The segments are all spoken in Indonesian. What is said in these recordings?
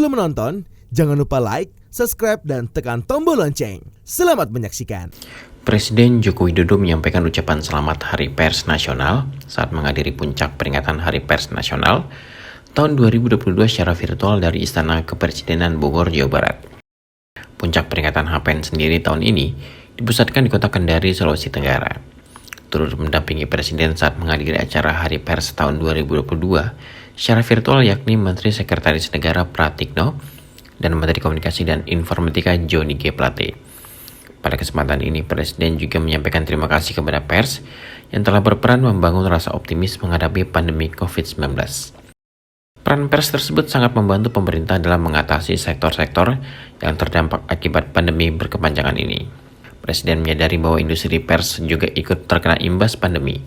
Sebelum menonton, jangan lupa like, subscribe, dan tekan tombol lonceng. Selamat menyaksikan. Presiden Joko Widodo menyampaikan ucapan selamat Hari Pers Nasional saat menghadiri puncak peringatan Hari Pers Nasional tahun 2022 secara virtual dari Istana Kepresidenan Bogor, Jawa Barat. Puncak peringatan HPN sendiri tahun ini dipusatkan di kota Kendari, Sulawesi Tenggara. Turut mendampingi Presiden saat menghadiri acara Hari Pers tahun 2022 secara virtual yakni Menteri Sekretaris Negara Pratikno dan Menteri Komunikasi dan Informatika Johnny G. Plate. Pada kesempatan ini, Presiden juga menyampaikan terima kasih kepada pers yang telah berperan membangun rasa optimis menghadapi pandemi COVID-19. Peran pers tersebut sangat membantu pemerintah dalam mengatasi sektor-sektor yang terdampak akibat pandemi berkepanjangan ini. Presiden menyadari bahwa industri pers juga ikut terkena imbas pandemi.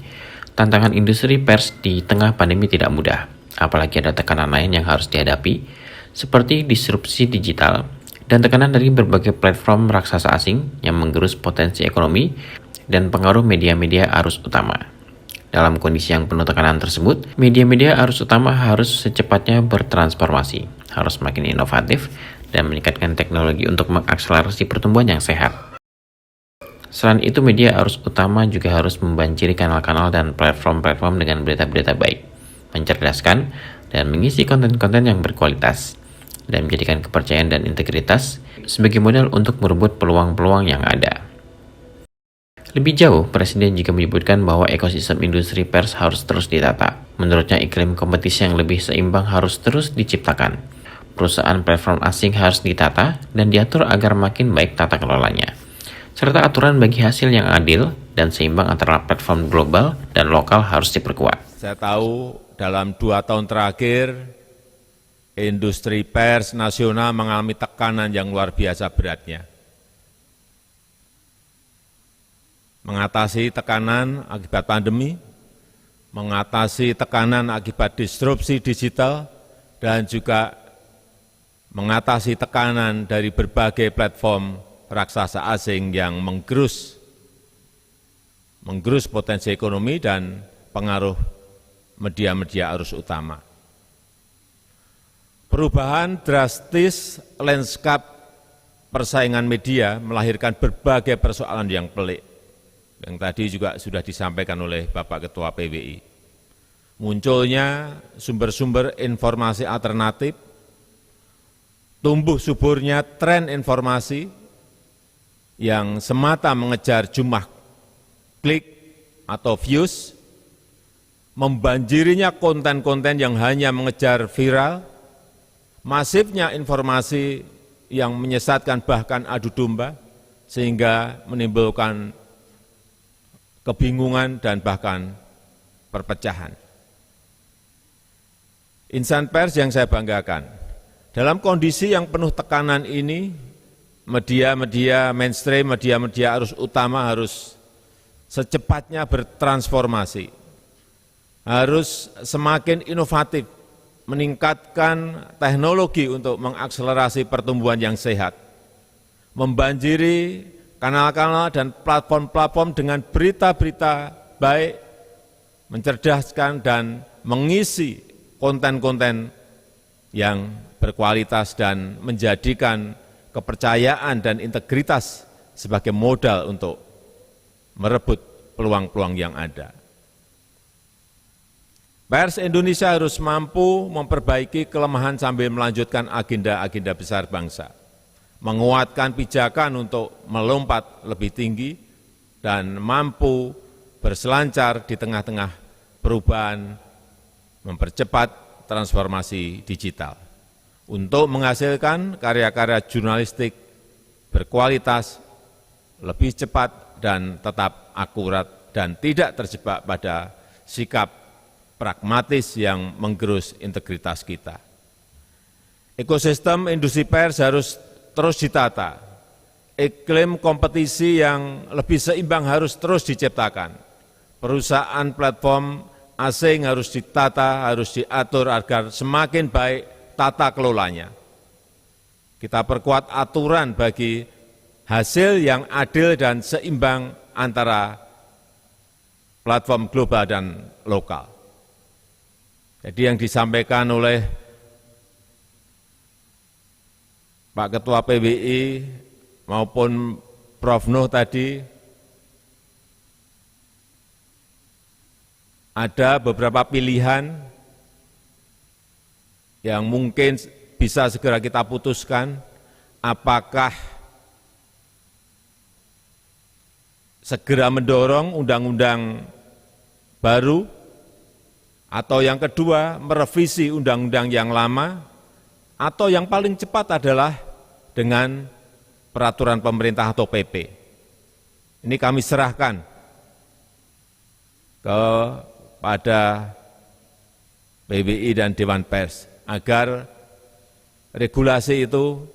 Tantangan industri pers di tengah pandemi tidak mudah, apalagi ada tekanan lain yang harus dihadapi, seperti disrupsi digital dan tekanan dari berbagai platform raksasa asing yang menggerus potensi ekonomi dan pengaruh media-media arus utama. Dalam kondisi yang penuh tekanan tersebut, media-media arus utama harus secepatnya bertransformasi, harus makin inovatif, dan meningkatkan teknologi untuk mengakselerasi pertumbuhan yang sehat. Selain itu, media arus utama juga harus membanjiri kanal-kanal dan platform-platform dengan berita-berita baik, mencerdaskan, dan mengisi konten-konten yang berkualitas, dan menjadikan kepercayaan dan integritas sebagai modal untuk merebut peluang-peluang yang ada. Lebih jauh, Presiden juga menyebutkan bahwa ekosistem industri pers harus terus ditata. Menurutnya, iklim kompetisi yang lebih seimbang harus terus diciptakan. Perusahaan platform asing harus ditata dan diatur agar makin baik tata kelolanya, serta aturan bagi hasil yang adil dan seimbang antara platform global dan lokal harus diperkuat. Saya tahu dalam 2 tahun terakhir, industri pers nasional mengalami tekanan yang luar biasa beratnya. Mengatasi tekanan akibat pandemi, mengatasi tekanan akibat disrupsi digital, dan juga mengatasi tekanan dari berbagai platform raksasa asing yang menggerus potensi ekonomi dan pengaruh media-media arus utama. Perubahan drastis lanskap persaingan media melahirkan berbagai persoalan yang pelik, yang tadi juga sudah disampaikan oleh Bapak Ketua PWI. Munculnya sumber-sumber informasi alternatif, tumbuh suburnya tren informasi yang semata mengejar jumlah klik atau views, membanjirinya konten-konten yang hanya mengejar viral, masifnya informasi yang menyesatkan bahkan adu domba, sehingga menimbulkan kebingungan dan bahkan perpecahan. Insan pers yang saya banggakan, dalam kondisi yang penuh tekanan ini, media-media mainstream, media-media arus utama harus secepatnya bertransformasi, harus semakin inovatif, meningkatkan teknologi untuk mengakselerasi pertumbuhan yang sehat, membanjiri kanal-kanal dan platform-platform dengan berita-berita baik, mencerdaskan dan mengisi konten-konten yang berkualitas dan menjadikan kepercayaan dan integritas sebagai modal untuk merebut peluang-peluang yang ada. Pers Indonesia harus mampu memperbaiki kelemahan sambil melanjutkan agenda-agenda besar bangsa, menguatkan pijakan untuk melompat lebih tinggi dan mampu berselancar di tengah-tengah perubahan, mempercepat transformasi digital untuk menghasilkan karya-karya jurnalistik berkualitas, lebih cepat dan tetap akurat dan tidak terjebak pada sikap pragmatis yang menggerus integritas kita. Ekosistem industri pers harus terus ditata, iklim kompetisi yang lebih seimbang harus terus diciptakan, perusahaan platform asing harus ditata, harus diatur agar semakin baik tata kelolanya. Kita perkuat aturan bagi hasil yang adil dan seimbang antara platform global dan lokal. Jadi yang disampaikan oleh Pak Ketua PBI maupun Prof. Nuh tadi, ada beberapa pilihan yang mungkin bisa segera kita putuskan, apakah segera mendorong undang-undang baru, atau yang kedua merevisi undang-undang yang lama, atau yang paling cepat adalah dengan peraturan pemerintah atau PP. Ini kami serahkan kepada PBI dan Dewan Pers agar regulasi itu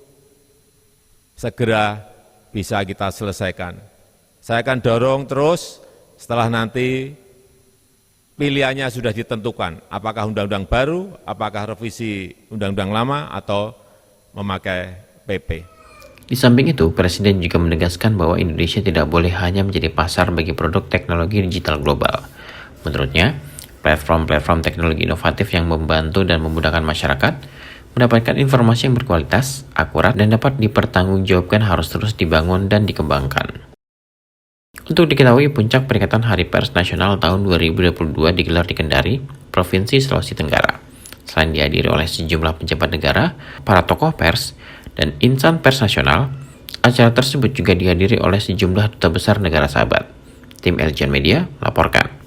segera bisa kita selesaikan. Saya akan dorong terus setelah nanti pilihannya sudah ditentukan, apakah undang-undang baru, apakah revisi undang-undang lama, atau memakai PP. Di samping itu, Presiden juga menegaskan bahwa Indonesia tidak boleh hanya menjadi pasar bagi produk teknologi digital global. Menurutnya, platform-platform teknologi inovatif yang membantu dan memudahkan masyarakat mendapatkan informasi yang berkualitas, akurat, dan dapat dipertanggungjawabkan harus terus dibangun dan dikembangkan. Untuk diketahui, puncak peringatan Hari Pers Nasional tahun 2022 digelar di Kendari, Provinsi Sulawesi Tenggara. Selain dihadiri oleh sejumlah pejabat negara, para tokoh pers, dan insan pers nasional, acara tersebut juga dihadiri oleh sejumlah duta besar negara sahabat. Tim Eljan Media laporkan.